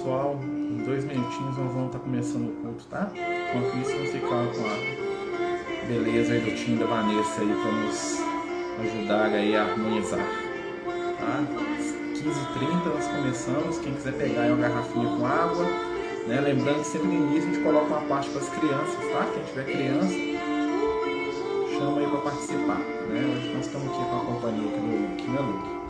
pessoal, em 2 minutinhos nós vamos estar começando o culto, tá? Enquanto isso, vamos ficar com a beleza aí do Tim e da Vanessa aí para nos ajudar aí a harmonizar, tá? Às 15h30 nós começamos. Quem quiser pegar aí uma garrafinha com água, né? Lembrando que sempre no início a gente coloca uma parte para as crianças, tá? Quem tiver criança, chama aí para participar, né? Hoje nós estamos aqui com a companhia aqui do Luke, né, Luke?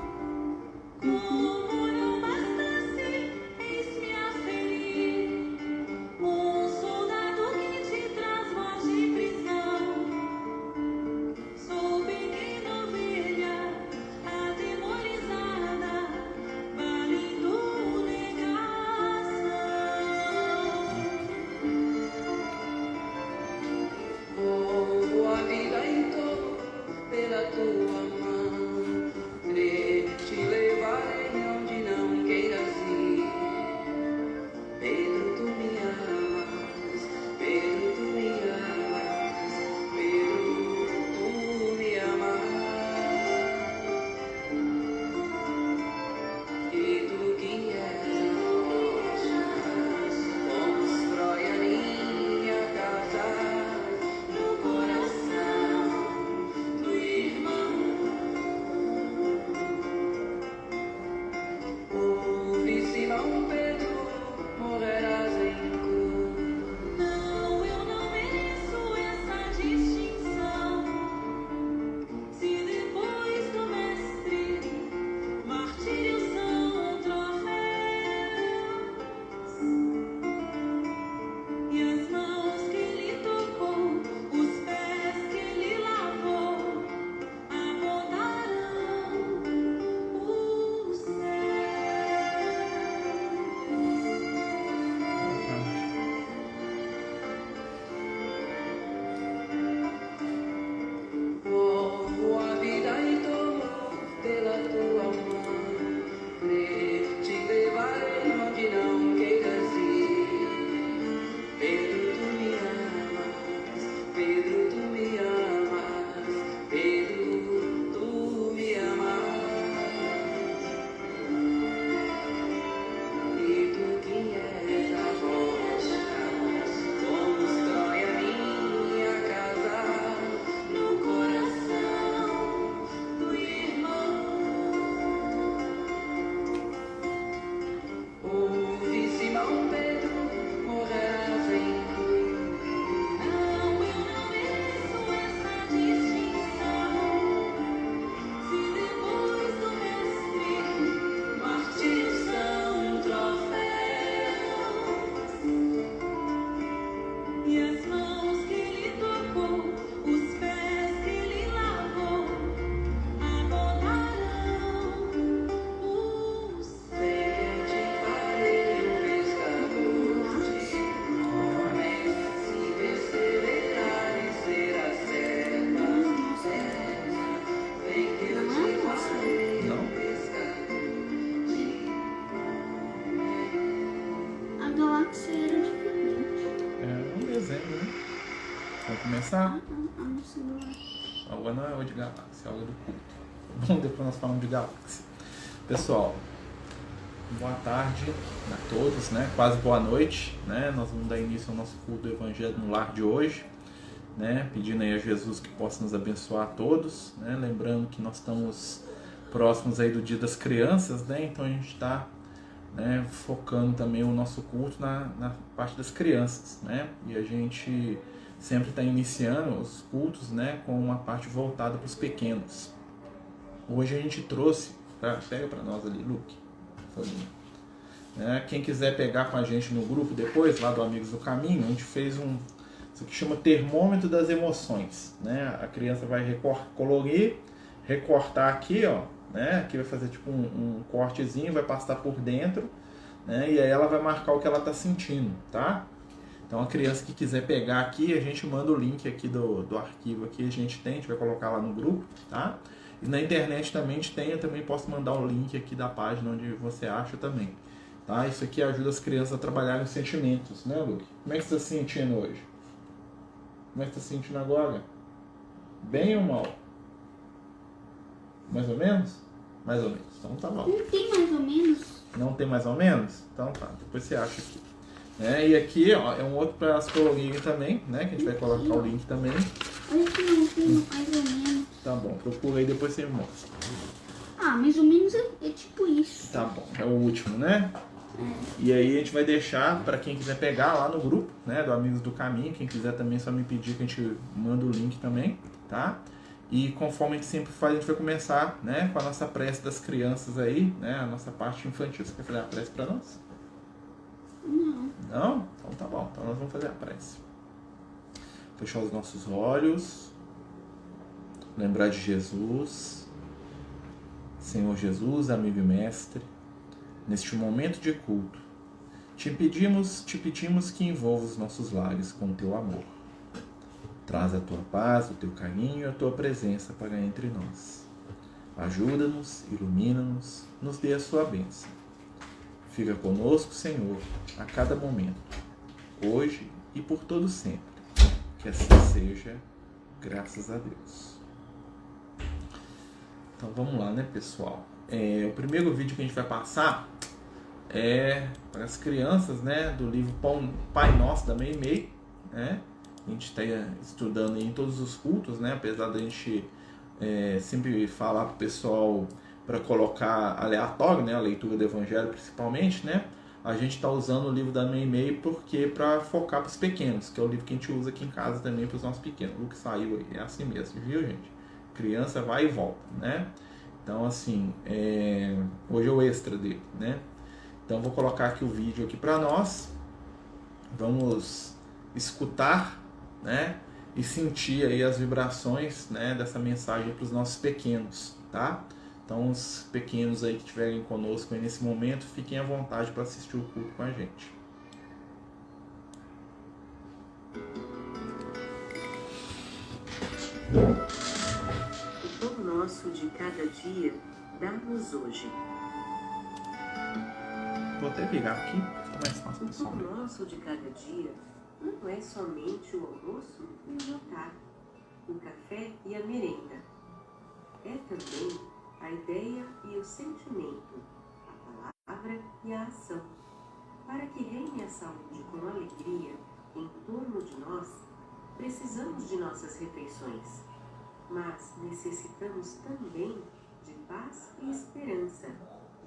Agora não é o de galáxia, é o do culto. Bom, depois nós falamos de galáxia. Pessoal, boa tarde a todos, né? Quase boa noite, né? Nós vamos dar início ao nosso culto do Evangelho no Lar de hoje, né? Pedindo aí a Jesus que possa nos abençoar a todos, né? Lembrando que nós estamos próximos aí do Dia das Crianças, né? Então a gente está, né, focando também o nosso culto na parte das crianças, né? E a gente sempre está iniciando os cultos, né, com uma parte voltada para os pequenos. Hoje a gente trouxe, pega para nós ali, Luke, né, quem quiser pegar com a gente no grupo depois, lá do Amigos do Caminho, a gente fez isso que chama termômetro das emoções, né? A criança vai colorir, recortar aqui, ó, né? Aqui vai fazer tipo um cortezinho, vai passar por dentro, né? E aí ela vai marcar o que ela está sentindo, tá? Então a criança que quiser pegar aqui, a gente manda o link aqui do arquivo aqui, a gente vai colocar lá no grupo, tá? E na internet também a gente tem, eu também posso mandar o link aqui da página onde você acha também, tá? Isso aqui ajuda as crianças a trabalharem os sentimentos, né, Luke? Como é que você está se sentindo hoje? Como é que você está se sentindo agora? Bem ou mal? Mais ou menos? Mais ou menos. Então tá bom. Não tem mais ou menos. Não tem mais ou menos? Então tá, depois você acha aqui. E aqui, ó, é um outro para as colorirem também, né? Que a gente vai colocar o link também. Olha que não tem mais ou menos. Tá bom, procura aí, depois você me mostra. Ah, mais ou menos é tipo isso. Tá bom, é o último, né? E aí a gente vai deixar para quem quiser pegar lá no grupo, né, do Amigos do Caminho. Quem quiser também só me pedir que a gente manda o link também, tá? E conforme a gente sempre faz, a gente vai começar, né, com a nossa prece das crianças aí, né, a nossa parte infantil. Você quer fazer a prece para nós? Não. Não? Então tá bom, então nós vamos fazer a prece. Fechar os nossos olhos, lembrar de Jesus, Senhor Jesus, amigo e mestre. Neste momento de culto, te pedimos que envolva os nossos lares com o teu amor. Traz a tua paz, o teu carinho e a tua presença para entre nós. Ajuda-nos, ilumina-nos, nos dê a sua bênção. Fica conosco, Senhor, a cada momento, hoje e por todo sempre. Que assim seja, graças a Deus. Então vamos lá, né, pessoal? O primeiro vídeo que a gente vai passar é para as crianças, né, do livro Pai Nosso da Meimei, né? A gente está estudando em todos os cultos, né? Apesar da gente sempre falar para o pessoal para colocar aleatório, né, a leitura do Evangelho principalmente, né? A gente está usando o livro da Meimei porque para focar para os pequenos, que é o livro que a gente usa aqui em casa também para os nossos pequenos. O que saiu aí, é assim mesmo, viu, gente? Criança vai e volta, né? Então, assim, hoje é o extra dele, né? Então, vou colocar aqui o vídeo aqui para nós. Vamos escutar, né? E sentir aí as vibrações, né, dessa mensagem para os nossos pequenos, tá? Então, os pequenos aí que estiverem conosco aí nesse momento, fiquem à vontade para assistir o culto com a gente. O pão nosso de cada dia, dá-nos hoje. Vou até virar aqui, fica mais fácil, O pessoal. pão nosso de cada dia não é somente o almoço e o jantar, o café e a merenda. É também a ideia e o sentimento, a palavra e a ação. Para que reine a saúde com alegria em torno de nós, precisamos de nossas refeições, mas necessitamos também de paz e esperança,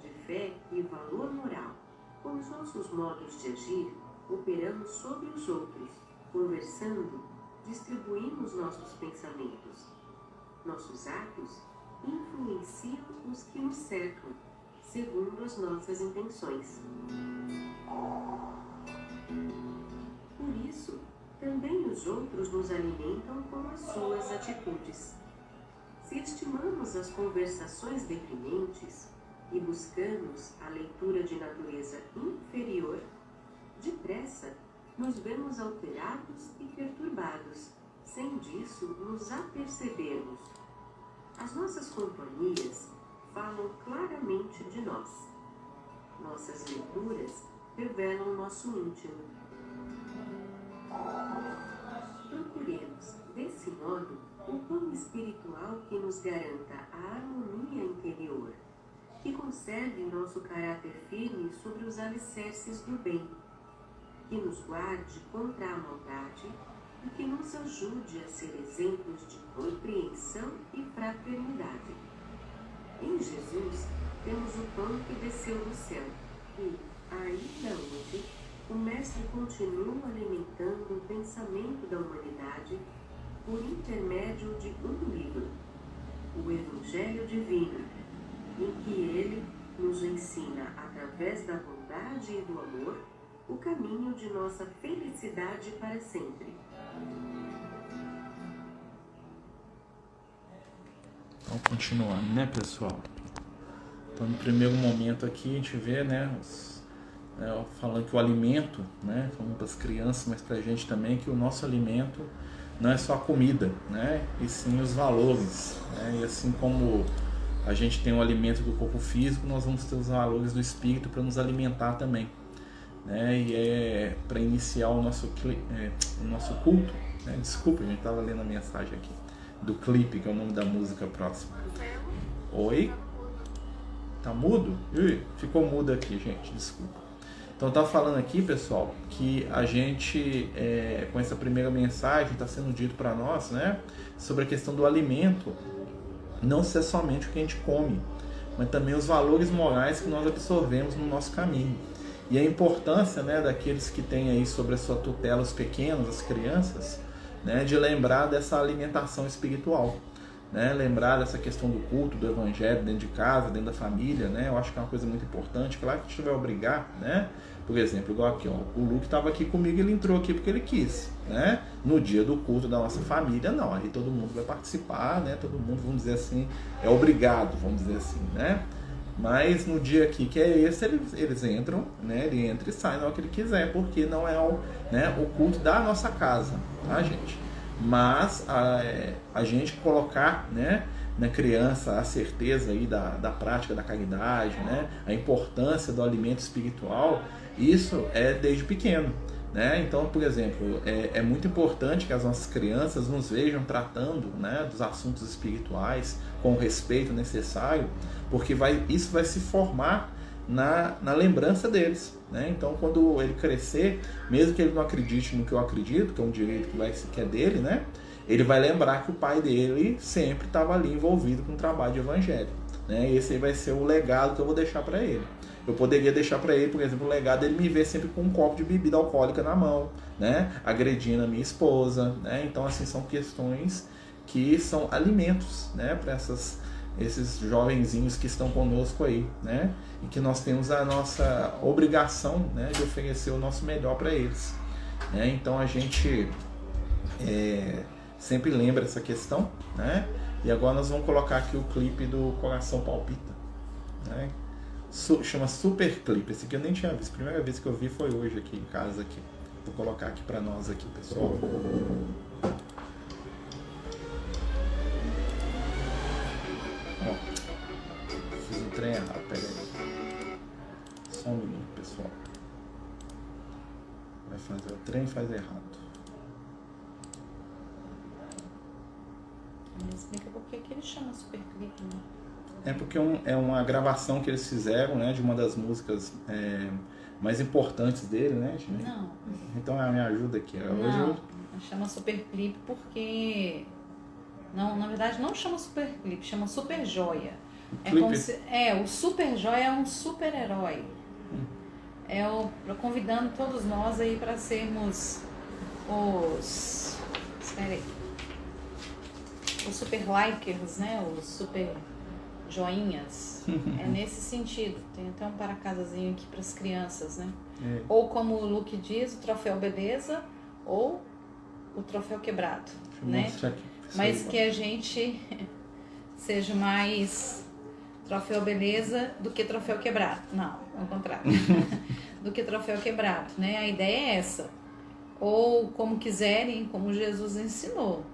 de fé e valor moral. Com os nossos modos de agir, operamos sobre os outros, conversando, distribuímos nossos pensamentos. Nossos atos influenciam os que nos cercam, segundo as nossas intenções. Por isso, também os outros nos alimentam com as suas atitudes. Se estimamos as conversações deprimentes e buscamos a leitura de natureza inferior, depressa nos vemos alterados e perturbados, sem disso nos apercebermos. As nossas companhias falam claramente de nós. Nossas leituras revelam nosso íntimo. Procuremos, desse modo, o pão espiritual que nos garanta a harmonia interior, que conserve nosso caráter firme sobre os alicerces do bem, que nos guarde contra a maldade e que nos ajude a ser exemplos de compreensão e fraternidade. Em Jesus, temos o pão que desceu do céu e, ainda hoje, o Mestre continua alimentando o pensamento da humanidade por intermédio de um livro, o Evangelho Divino, em que ele nos ensina, através da bondade e do amor, o caminho de nossa felicidade para sempre. Então, continuando, né, pessoal? Então, no primeiro momento aqui, a gente vê, né, falando que o alimento, né, falando para as crianças, mas para a gente também, que o nosso alimento não é só a comida, né, e sim os valores, né, e assim como a gente tem o alimento do corpo físico, nós vamos ter os valores do espírito para nos alimentar também, né, e para iniciar o nosso culto, né, desculpa, a gente estava lendo a mensagem aqui, do clipe, que é o nome da música próxima. Oi? Tá mudo? Ih, ficou mudo aqui, gente, desculpa. Então tá falando aqui, pessoal, que a gente, com essa primeira mensagem, está sendo dito para nós, né, sobre a questão do alimento, não ser somente o que a gente come, mas também os valores morais que nós absorvemos no nosso caminho. E a importância, né, daqueles que têm aí sobre a sua tutela os pequenos, as crianças, né, de lembrar dessa alimentação espiritual. Né, lembrar dessa questão do culto, do evangelho dentro de casa, dentro da família, né, eu acho que é uma coisa muito importante. Claro que a gente não vai obrigar, né, por exemplo, igual aqui, ó, o Luke estava aqui comigo, ele entrou aqui porque ele quis, né, no dia do culto da nossa família, não, aí todo mundo vai participar, né, todo mundo, vamos dizer assim, é obrigado, vamos dizer assim, né, mas no dia aqui que é esse, eles entram, né, ele entra e sai na hora que ele quiser, porque não é o culto da nossa casa, tá, gente? Mas a gente colocar, né, na criança a certeza aí da prática da caridade, né, a importância do alimento espiritual, isso é desde pequeno, né? Então, por exemplo, é muito importante que as nossas crianças nos vejam tratando, né, dos assuntos espirituais com o respeito necessário, porque isso vai se formar na lembrança deles, né? Então, quando ele crescer, mesmo que ele não acredite no que eu acredito, que é um direito que é dele, né? Ele vai lembrar que o pai dele sempre estava ali envolvido com o trabalho de evangelho, né? Esse aí vai ser o legado que eu vou deixar para ele. Eu poderia deixar para ele, por exemplo, o legado dele me ver sempre com um copo de bebida alcoólica na mão, né? Agredindo a minha esposa, né? Então, assim, são questões que são alimentos, né? Para esses jovenzinhos que estão conosco aí, né? E que nós temos a nossa obrigação, né, de oferecer o nosso melhor para eles, né? Então a gente sempre lembra essa questão, né? E agora nós vamos colocar aqui o clipe do Coração Palpita, né? Chama Super Clipe. Esse aqui eu nem tinha visto, a primeira vez que eu vi foi hoje aqui em casa aqui. Vou colocar aqui para nós aqui, pessoal. Ó, fiz um trem errado, pega aí. Só um minuto, pessoal. Vai fazer o trem e faz errado. Me explica por que ele chama Super Clipe, né? É porque é uma gravação que eles fizeram, né, de uma das músicas mais importantes dele, né, Gina? Não. Então me ajuda aqui. Não, chama Super Clipe porque... Não, na verdade não chama Super Clipe, chama Super Joia. O Super Joia é um super-herói. Convidando todos nós aí para sermos os... Espera aí. Os super likers, né? Os super joinhas. É nesse sentido. Tem até um para-casazinho aqui para as crianças, né? Ou como o Luke diz, o troféu beleza ou o troféu quebrado, né? Mas que a gente seja mais troféu beleza do que troféu quebrado. Não, ao contrário. Do que troféu quebrado, né? A ideia é essa. Ou como quiserem, como Jesus ensinou.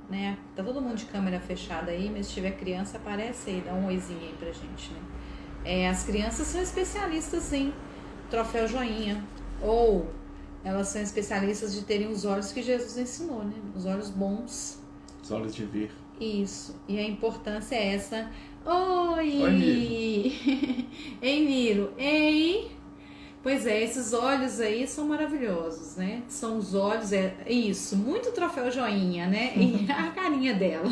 Né? Tá todo mundo de câmera fechada aí, mas se tiver criança, aparece aí, dá um oizinho aí pra gente, né? As crianças são especialistas em troféu joinha, ou elas são especialistas de terem os olhos que Jesus ensinou, né? Os olhos bons. Os olhos de ver. Isso, e a importância é essa. Oi! Oi, Miro. Ei, Miro! Ei! Pois é, esses olhos aí são maravilhosos, né? São os olhos, isso, muito troféu joinha, né? E a carinha dela.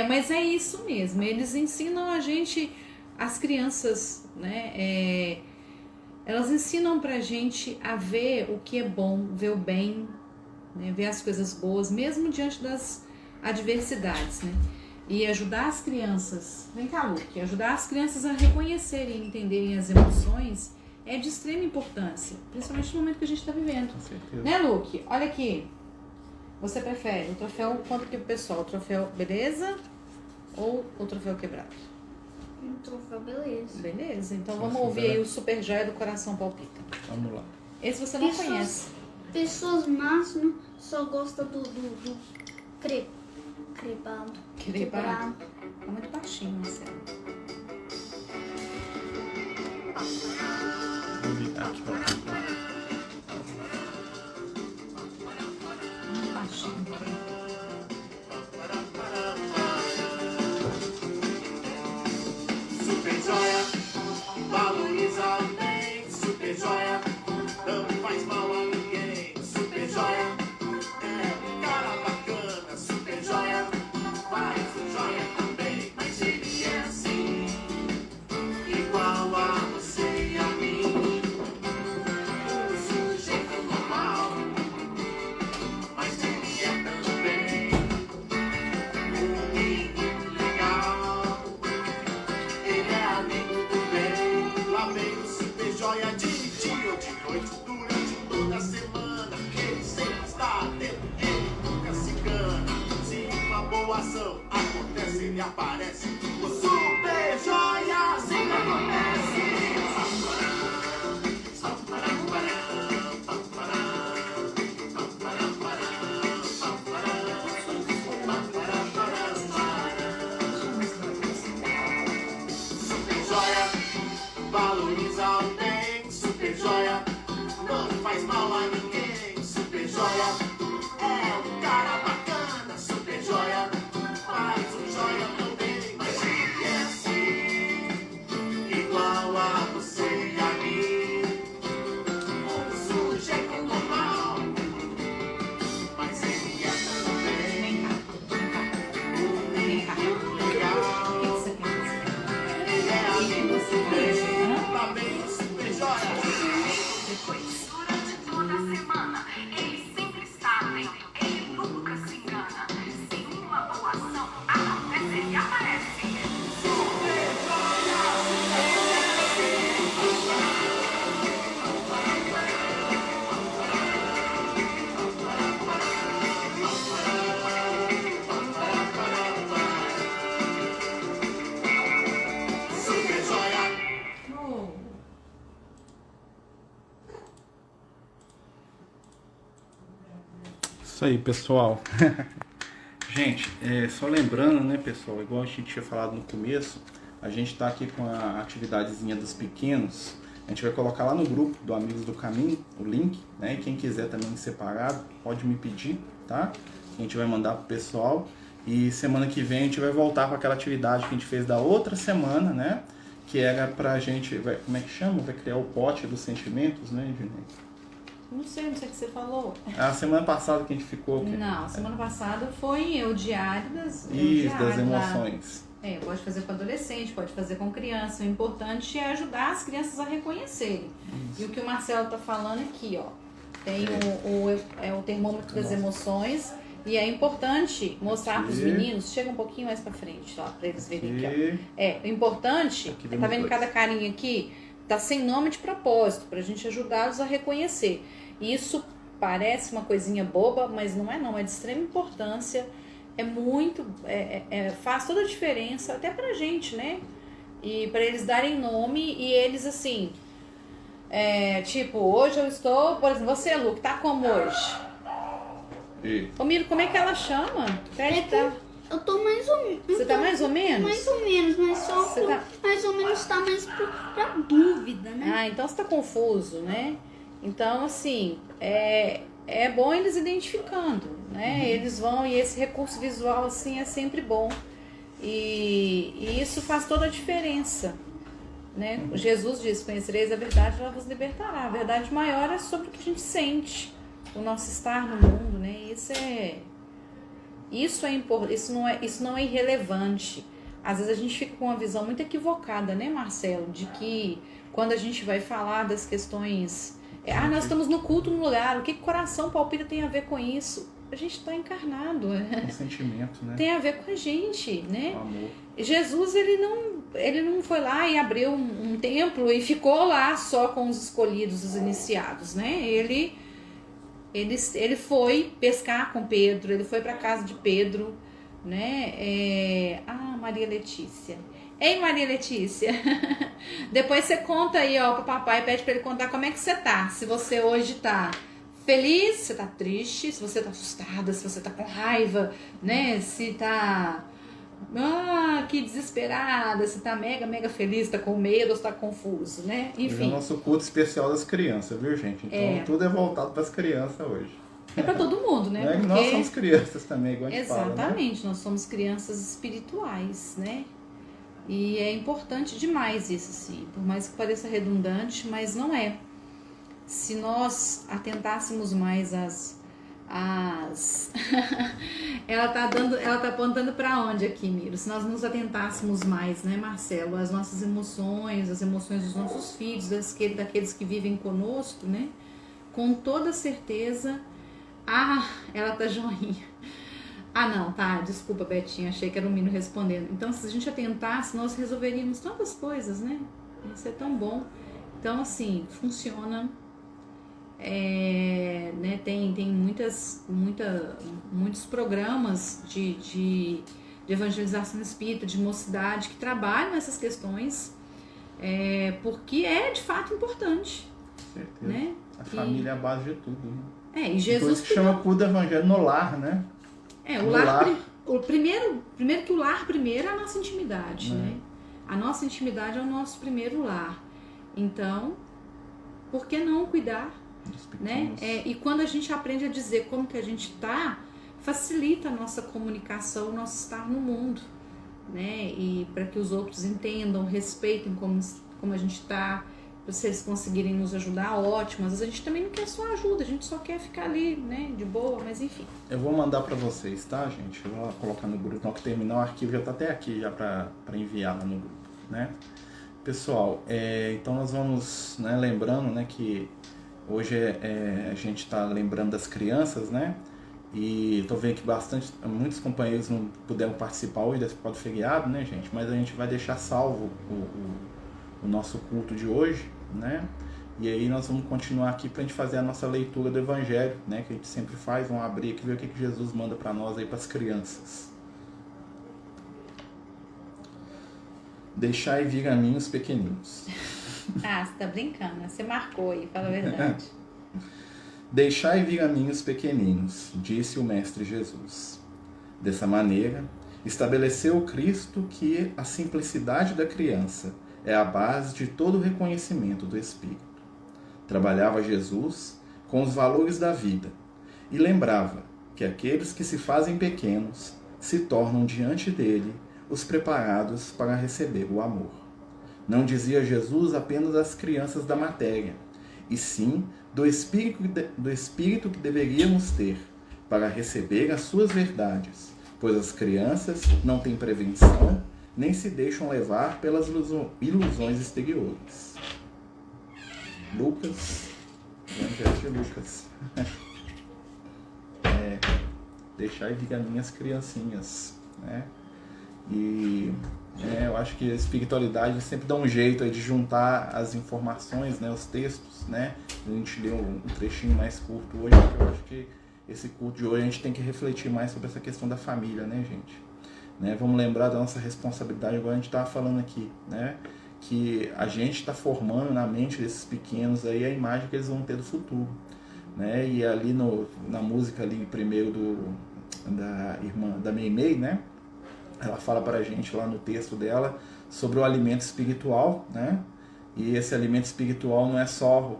Mas é isso mesmo, eles ensinam a gente, as crianças, né? Elas ensinam pra gente a ver o que é bom, ver o bem, né? Ver as coisas boas, mesmo diante das adversidades, né? E ajudar as crianças, vem cá, Luke, ajudar as crianças a reconhecerem e entenderem as emoções é de extrema importância, principalmente no momento que a gente está vivendo. Com certeza. Né, Luke? Olha aqui. Você prefere o troféu, quanto que o pessoal? O troféu beleza ou o troféu quebrado? Um troféu beleza. Beleza, então vamos ouvir aí o Super Joia do Coração Palpita. Vamos lá. Esse você não conhece. Pessoas máximas só gostam do quebrado. Quebrado. É muito baixinho, Marcelo. Vou evitar aqui pra cá. Muito baixinho. boa ação acontece e aparece. O Super Joia sempre acontece. Super Joia valoriza o bem. Super Joia não faz mal a ninguém. Super Joia é um cara bacana. Super Joia faz um joia também. Mas ele é assim, igual a você e a mim. Um sujeito normal, mas ele é também um menino legal. O que você quer fazer? Ele é O que amigo você quer fazer? Hã? também, Super Joia. Depois. Durante toda a semana, ele sempre está atento, ele nunca se engana. Se uma boa ação acontece, ele aparece. Super Joia. Oh. Isso aí, pessoal. Gente, só lembrando, né, pessoal, igual a gente tinha falado no começo, a gente tá aqui com a atividadezinha dos pequenos. A gente vai colocar lá no grupo do Amigos do Caminho o link, né? E quem quiser também separado, pode me pedir, tá? A gente vai mandar pro pessoal. E semana que vem a gente vai voltar com aquela atividade que a gente fez da outra semana, né? Que era pra gente, como é que chama? Vai criar o pote dos sentimentos, né, Juninho? Não sei o que você falou. A semana passada que a gente ficou... Não, semana passada foi o diário das, Isso, das lá. emoções. Pode fazer com adolescente, pode fazer com criança. O importante é ajudar as crianças a reconhecerem. E o que o Marcelo tá falando aqui, ó. Tem o termômetro das emoções. E é importante mostrar para os meninos, chega um pouquinho mais para frente, ó, para eles verem aqui, ó. O importante, Aqui tá vendo dois. cada carinha aqui? Tá sem nome de propósito, pra gente ajudá-los a reconhecer. Isso parece uma coisinha boba, mas não é não, é de extrema importância. É muito, faz toda a diferença, até pra gente, né? E pra eles darem nome e eles assim, tipo, hoje eu estou, por exemplo, você, Lu, que tá como hoje? Ô, Miro, como é que ela chama? Pede pra... Eu tô mais ou menos. Você tá mais ou menos? Mais ou menos, mas só Você tá- mais ou menos tá mais pra dúvida, né? Ah, então você tá confuso, né? Então, assim, é bom eles identificando, né? Eles vão, e esse recurso visual, assim, é sempre bom. E isso faz toda a diferença, né? Jesus disse, conhecereis a verdade, ela vos libertará. A verdade maior é sobre o que a gente sente, o nosso estar no mundo, né? Isso é importante, isso não é irrelevante. Às vezes a gente fica com uma visão muito equivocada, né, Marcelo? De que quando a gente vai falar das questões... nós estamos no culto no lugar, o que coração palpita tem a ver com isso? A gente está encarnado. Um sentimento, né? Tem a ver com a gente, né? O amor. Jesus, ele não foi lá e abriu um templo e ficou lá só com os escolhidos, os iniciados, né? Ele foi pescar com Pedro, ele foi para casa de Pedro, né? Maria Letícia. Ei, Maria Letícia, depois você conta aí, ó, pro papai, pede para ele contar como é que você tá. Se você hoje tá feliz, se você tá triste, se você tá assustada, se você tá com raiva, né? Se tá... que desesperada, se tá mega feliz, tá com medo ou se tá confuso, né? Hoje é o Enfim, nosso culto especial das crianças, viu, gente? Então tudo é voltado para as crianças hoje. é pra todo mundo, né? Não é que nós somos crianças também, igual a gente fala, né? Exatamente, nós somos crianças espirituais, né? E é importante demais isso, assim. Por mais que pareça redundante, mas não é. Se nós atentássemos mais ela tá apontando para onde aqui, Miro? Se nós nos atentássemos mais, né, Marcelo, às nossas emoções, as emoções dos nossos filhos, daqueles que vivem conosco, né? Com toda certeza. Ela tá joinha. Não, tá, desculpa, Betinha, achei que era o Miro respondendo. Então, se a gente atentasse, nós resolveríamos tantas coisas, né? Isso é tão bom. Então, assim, funciona. né, tem muitos programas de evangelização espírita, de mocidade, que trabalham essas questões, porque é de fato importante. Com certeza. Né? A família é a base de tudo. Né? E Jesus. Por isso que chama culto do evangelho no lar, né? Primeiro que o lar primeiro é a nossa intimidade, né? A nossa intimidade é o nosso primeiro lar. Então, por que não cuidar? Né? E quando a gente aprende a dizer como que a gente está, facilita a nossa comunicação, o nosso estar no mundo, né? E para que os outros entendam, respeitem como a gente está. Se eles conseguirem nos ajudar, ótimo. Às vezes a gente também não quer só ajuda, a gente só quer ficar ali, né, de boa, mas enfim. Eu vou mandar para vocês, tá, gente? Eu vou colocar no grupo. Na hora que terminar o arquivo já tá até aqui já para enviar lá no grupo, né? Pessoal, então nós vamos, né, lembrando, né, que hoje a gente está lembrando das crianças, né? E tô vendo que muitos companheiros não puderam participar hoje desse do feriado, né, gente? Mas a gente vai deixar salvo o nosso culto de hoje, né? E aí nós vamos continuar aqui para a gente fazer a nossa leitura do Evangelho, né? Que a gente sempre faz. Vamos abrir aqui e ver o que Jesus manda para nós aí, para as crianças. Deixai vir a mim os pequeninos. Você tá brincando, né? Você marcou aí, fala a verdade. Deixai vir a mim os pequeninos, disse o Mestre Jesus. Dessa maneira, estabeleceu o Cristo que a simplicidade da criança é a base de todo o reconhecimento do Espírito. Trabalhava Jesus com os valores da vida e lembrava que aqueles que se fazem pequenos se tornam diante dele os preparados para receber o amor. Não dizia Jesus apenas às crianças da matéria, e sim do espírito que deveríamos ter para receber as suas verdades, pois as crianças não têm prevenção nem se deixam levar pelas ilusões exteriores. Lucas, Evangelho de Lucas. Deixar vir as minhas criancinhas, né? E eu acho que a espiritualidade sempre dá um jeito aí de juntar as informações, né, os textos, né? A gente deu um trechinho mais curto hoje, porque eu acho que esse culto de hoje a gente tem que refletir mais sobre essa questão da família, né, gente? Né? Vamos lembrar da nossa responsabilidade, agora a gente estava falando aqui, né? Que a gente está formando na mente desses pequenos aí a imagem que eles vão ter do futuro, né? E ali na música ali primeiro da irmã da Meimei, né? Ela fala para a gente lá no texto dela sobre o alimento espiritual, né? E esse alimento espiritual não é só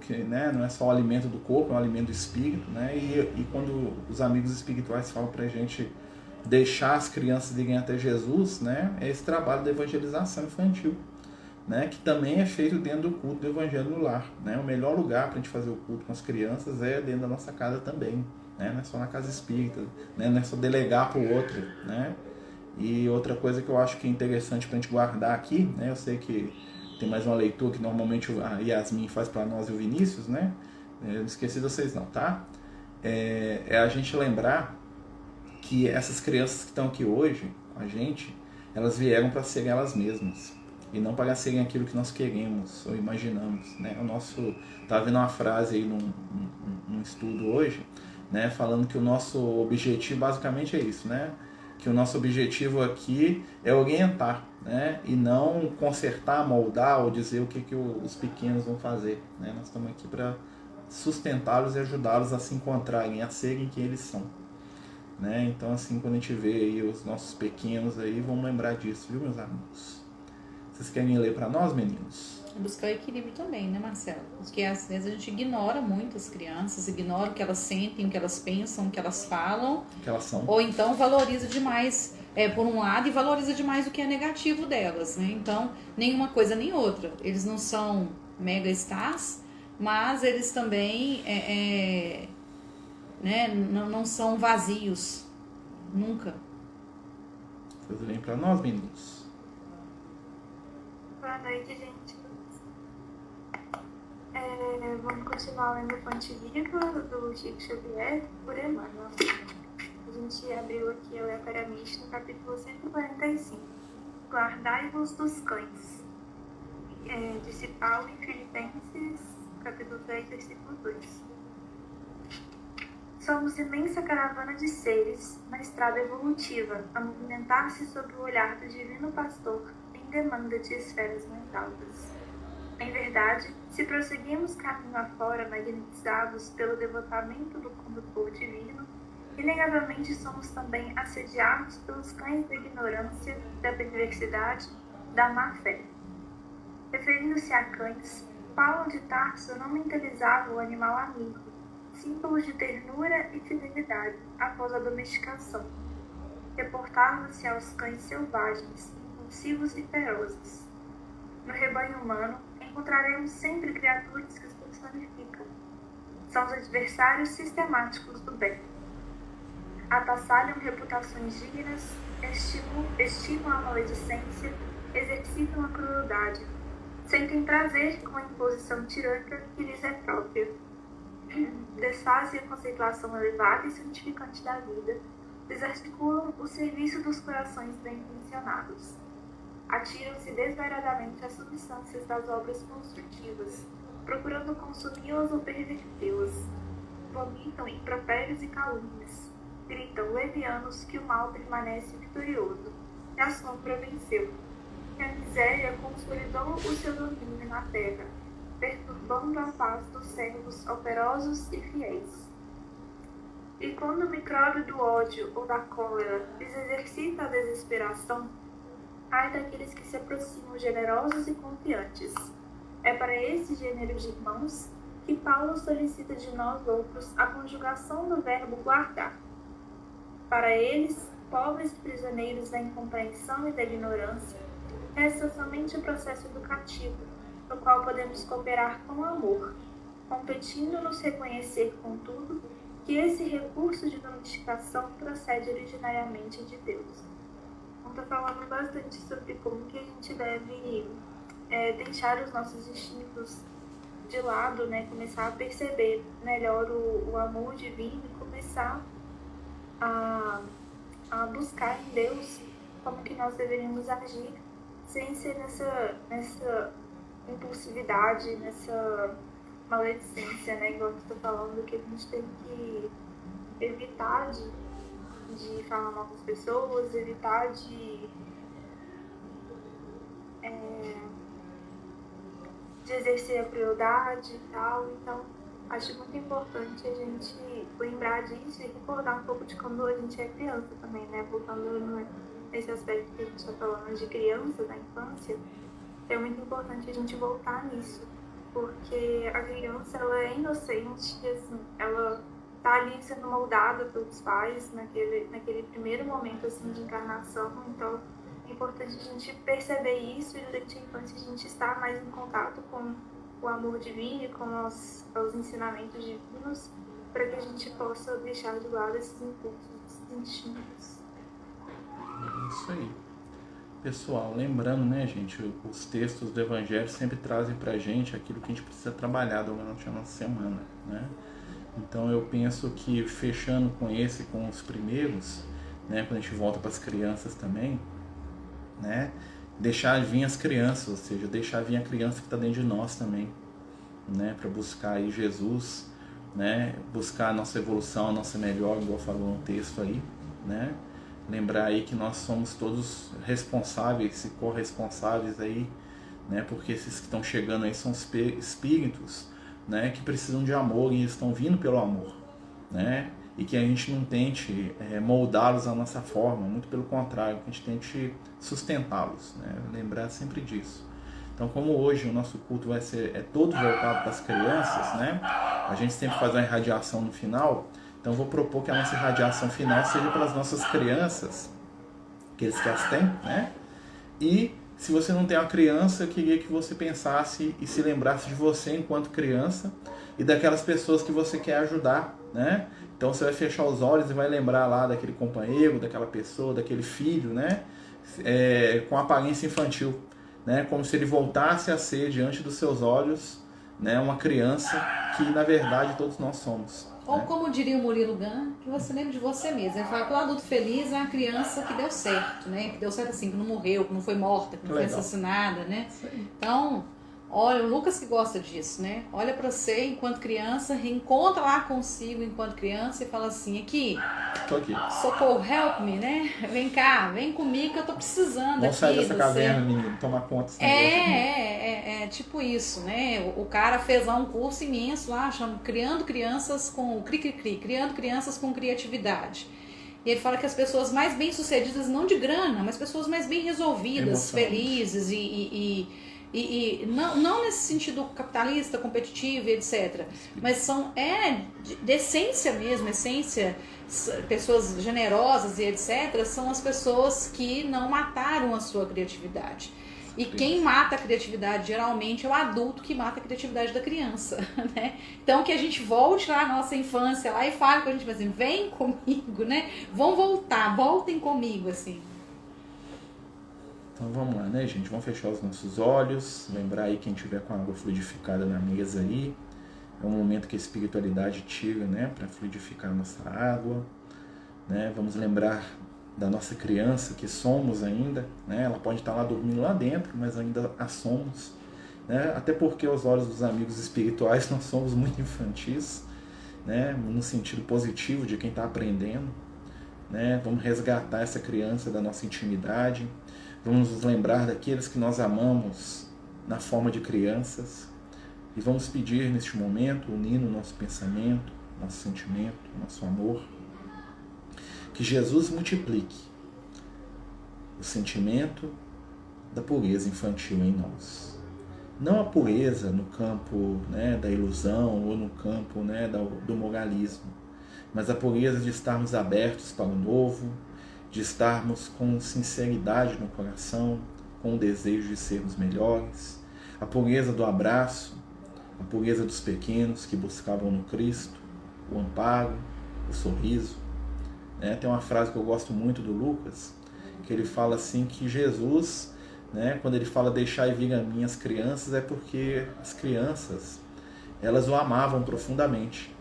não é só o alimento do corpo, é um alimento do espírito, né? E quando os amigos espirituais falam para a gente deixar as crianças irem até Jesus, né? É esse trabalho da evangelização infantil, né? Que também é feito dentro do culto do Evangelho no Lar, né? O melhor lugar para a gente fazer o culto com as crianças é dentro da nossa casa também, né? Não é só na casa espírita, né? Não é só delegar para o outro, né? E outra coisa que eu acho que é interessante para a gente guardar aqui, né? Eu sei que tem mais uma leitura que normalmente a Yasmin faz para nós e o Vinícius, né? Eu não esqueci de vocês não, tá? É a gente lembrar que essas crianças que estão aqui hoje, a gente, elas vieram para serem elas mesmas e não para serem aquilo que nós queremos ou imaginamos, né? Estava vendo uma frase aí num estudo hoje, né? Falando que o nosso objetivo basicamente é isso, né? Que o nosso objetivo aqui é orientar, né? E não consertar, moldar ou dizer o que os pequenos vão fazer, né? Nós estamos aqui para sustentá-los e ajudá-los a se encontrarem, a serem quem eles são, né? Então, assim, quando a gente vê aí os nossos pequenos aí, vamos lembrar disso, viu, meus amigos? Vocês querem ler para nós, meninos? Buscar o equilíbrio também, né, Marcelo? Porque às vezes a gente ignora muito as crianças, ignora o que elas sentem, o que elas pensam, o que elas falam. O que elas são. Ou então valoriza demais por um lado e valoriza demais o que é negativo delas, né? Então, nenhuma coisa nem outra. Eles não são mega stars, mas eles também né, não são vazios. Nunca. Vocês leem para nós, meninos? Boa noite, gente. Vamos continuar lendo Fonte Viva, do Chico Xavier, por Emmanuel. A gente abriu aqui aleatoriamente no capítulo 145. Guardai-vos dos cães. Disse Paulo em Filipenses, capítulo 3, versículo 2. Somos imensa caravana de seres na estrada evolutiva, a movimentar-se sob o olhar do divino pastor em demanda de esferas mais altas. Em verdade, se prosseguimos caminho afora, magnetizados pelo devotamento do condutor divino, inegavelmente somos também assediados pelos cães da ignorância, da perversidade, da má-fé. Referindo-se a cães, Paulo de Tarso não mentalizava o animal amigo, símbolo de ternura e fidelidade após a domesticação. Reportava-se aos cães selvagens, impulsivos e ferozes. No rebanho humano, encontraremos sempre criaturas que os personificam. São os adversários sistemáticos do bem. Atassalham reputações dignas, estimam a maledicência, exercitam a crueldade, sentem prazer com a imposição tirânica que lhes é própria. Desfazem a conceituação elevada e santificante da vida, desarticulam o serviço dos corações bem-intencionados. Atiram-se desvairadamente às substâncias das obras construtivas, procurando consumi-las ou pervertê-las. Vomitam impropérios e calúnias. Gritam levianos que o mal permanece vitorioso, que a sombra venceu, que a miséria consolidou o seu domínio na terra, perturbando a paz dos servos operosos e fiéis. E quando o micróbio do ódio ou da cólera lhes exercita a desesperação, ai daqueles que se aproximam generosos e confiantes. É para esse gênero de irmãos que Paulo solicita de nós outros a conjugação do verbo guardar. Para eles, pobres prisioneiros da incompreensão e da ignorância, resta somente o processo educativo, no qual podemos cooperar com amor, competindo-nos reconhecer, contudo, que esse recurso de domesticação procede originariamente de Deus. Estou falando bastante sobre como que a gente deve deixar os nossos instintos de lado, né? Começar a perceber melhor o amor divino e começar a buscar em Deus como que nós deveríamos agir sem ser nessa impulsividade, nessa maledicência, né? Igual eu estou falando, que a gente tem que evitar de falar mal com as pessoas, evitar de exercer a crueldade e tal. Então, acho muito importante a gente lembrar disso e recordar um pouco de quando a gente é criança também, né? Voltando nesse aspecto que a gente está falando de criança, da infância, é muito importante a gente voltar nisso, porque a criança, ela é inocente, assim, ela tá ali sendo moldada pelos pais naquele primeiro momento assim de encarnação. Então é importante a gente perceber isso e durante a infância a gente estar mais em contato com o amor divino e com os ensinamentos divinos, para que a gente possa deixar de lado esses impulsos, esses instintos. É isso aí. Pessoal, lembrando, né, gente, os textos do Evangelho sempre trazem pra gente aquilo que a gente precisa trabalhar durante a nossa semana, né? Então eu penso que fechando com os primeiros, né, quando a gente volta para as crianças também, né, deixar vir as crianças, ou seja, deixar vir a criança que está dentro de nós também, né, para buscar aí Jesus, né, buscar a nossa evolução, a nossa melhor, igual falou no texto aí, né, lembrar aí que nós somos todos responsáveis e corresponsáveis aí, né, porque esses que estão chegando aí são espíritos, né, que precisam de amor e estão vindo pelo amor, né, e que a gente não tente moldá-los à nossa forma, muito pelo contrário, que a gente tente sustentá-los, né, lembrar sempre disso. Então, como hoje o nosso culto vai ser todo voltado para as crianças, né, a gente sempre faz uma irradiação no final, então eu vou propor que a nossa irradiação final seja para as nossas crianças, aqueles que as têm, né, e se você não tem uma criança, eu queria que você pensasse e se lembrasse de você enquanto criança e daquelas pessoas que você quer ajudar, né? Então você vai fechar os olhos e vai lembrar lá daquele companheiro, daquela pessoa, daquele filho, né? Com aparência infantil, né? Como se ele voltasse a ser diante dos seus olhos, né? Uma criança que na verdade todos nós somos. Ou como diria o Murilo Gun, que você lembra de você mesmo. Ele fala que o adulto feliz é a criança que deu certo, né? Que deu certo assim, que não morreu, que não foi morta, que não foi assassinada, né? Então, Olha, o Lucas que gosta disso, né? Olha pra você enquanto criança, reencontra lá consigo enquanto criança e fala assim, aqui, Tô aqui. socorro, help me, né? Vem cá, vem comigo que eu tô precisando Vamos sair aqui. dessa caverna, menino. Tomar conta desse negócio. É tipo isso, né? O cara fez lá um curso imenso lá, criando crianças com criando crianças com criatividade. E ele fala que as pessoas mais bem-sucedidas, não de grana, mas pessoas mais bem resolvidas, felizes e não nesse sentido capitalista, competitivo, etc. Mas são de essência mesmo, pessoas generosas e etc. São as pessoas que não mataram a sua criatividade. E quem mata a criatividade geralmente é o adulto que mata a criatividade da criança, né? Então que a gente volte lá na nossa infância lá e fale com a gente assim, vem comigo, né? Voltem comigo, assim. Então vamos lá, né, gente? Vamos fechar os nossos olhos, lembrar aí quem tiver com a água fluidificada na mesa aí. É um momento que a espiritualidade tira, né, para fluidificar a nossa água, né? Vamos lembrar da nossa criança que somos ainda, né? Ela pode estar lá dormindo lá dentro, mas ainda a somos, né? Até porque aos olhos dos amigos espirituais nós somos muito infantis, né? No sentido positivo de quem está aprendendo, né? Vamos resgatar essa criança da nossa intimidade. Vamos nos lembrar daqueles que nós amamos na forma de crianças e vamos pedir neste momento, unindo o nosso pensamento, nosso sentimento, nosso amor, que Jesus multiplique o sentimento da pureza infantil em nós. Não a pureza no campo, né, da ilusão ou no campo, né, do moralismo, mas a pureza de estarmos abertos para o novo, de estarmos com sinceridade no coração, com o desejo de sermos melhores, a pureza do abraço, a pureza dos pequenos que buscavam no Cristo, o amparo, o sorriso. Tem uma frase que eu gosto muito do Lucas, que ele fala assim que Jesus, né, quando ele fala deixai vir a mim as crianças, é porque as crianças, elas o amavam profundamente.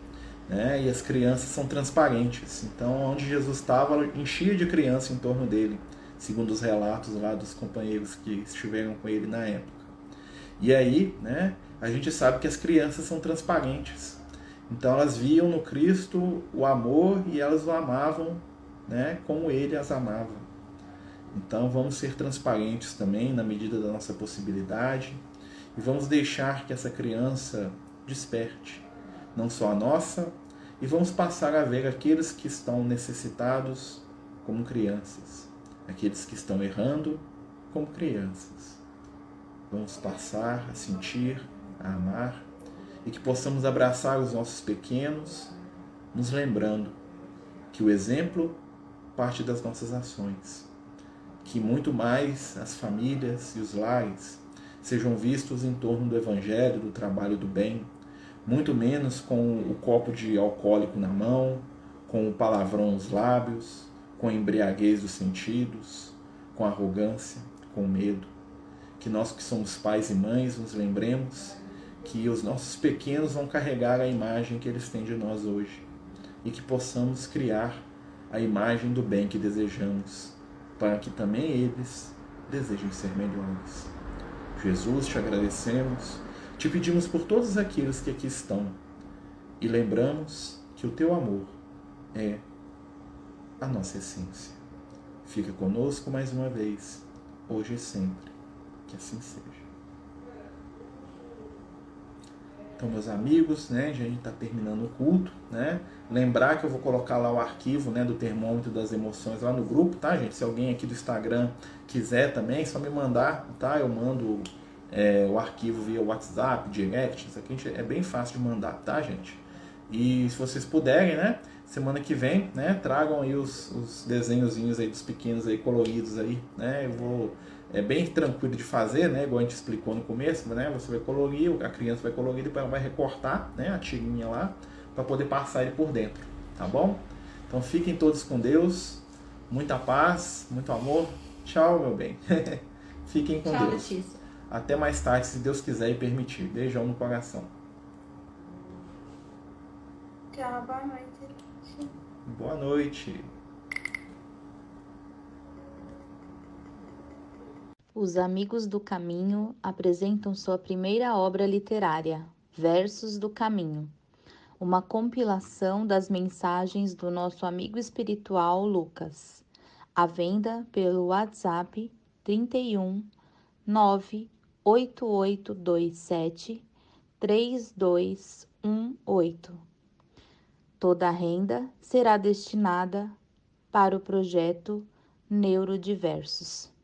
E as crianças são transparentes. Então, onde Jesus estava, enchia de criança em torno dele, segundo os relatos lá dos companheiros que estiveram com ele na época. E aí, né, a gente sabe que as crianças são transparentes. Então, elas viam no Cristo o amor e elas o amavam, né, como ele as amava. Então, vamos ser transparentes também, na medida da nossa possibilidade, e vamos deixar que essa criança desperte, não só a nossa, e vamos passar a ver aqueles que estão necessitados como crianças, aqueles que estão errando como crianças. Vamos passar a sentir, a amar, e que possamos abraçar os nossos pequenos, nos lembrando que o exemplo parte das nossas ações, que muito mais as famílias e os lares sejam vistos em torno do Evangelho, do trabalho do bem, muito menos com o copo de alcoólico na mão, com o palavrão nos lábios, com a embriaguez dos sentidos, com a arrogância, com o medo. Que nós que somos pais e mães nos lembremos que os nossos pequenos vão carregar a imagem que eles têm de nós hoje e que possamos criar a imagem do bem que desejamos, para que também eles desejem ser melhores. Jesus, te agradecemos. Te pedimos por todos aqueles que aqui estão e lembramos que o teu amor é a nossa essência. Fica conosco mais uma vez, hoje e sempre, que assim seja. Então, meus amigos, né, a gente está terminando o culto, né? Lembrar que eu vou colocar lá o arquivo, né, do termômetro das emoções lá no grupo, tá, gente? Se alguém aqui do Instagram quiser também, é só me mandar, tá? Eu mando o arquivo via WhatsApp, direct, isso aqui é bem fácil de mandar, tá, gente? E se vocês puderem, né, semana que vem, né, tragam aí os desenhozinhos aí dos pequenos aí coloridos aí, né? É bem tranquilo de fazer, né, igual a gente explicou no começo, né? Você vai colorir, a criança vai colorir, depois ela vai recortar, né, a tirinha lá para poder passar ele por dentro, tá bom? Então fiquem todos com Deus, muita paz, muito amor. Tchau, meu bem. Fiquem com Deus. Letícia. Até mais tarde, se Deus quiser e permitir. Beijão no coração. Tchau, boa noite. Boa noite. os Amigos do Caminho apresentam sua primeira obra literária, Versos do Caminho, uma compilação das mensagens do nosso amigo espiritual Lucas, à venda pelo WhatsApp 31 98827 3218. Toda a renda será destinada para o projeto Neurodiversos.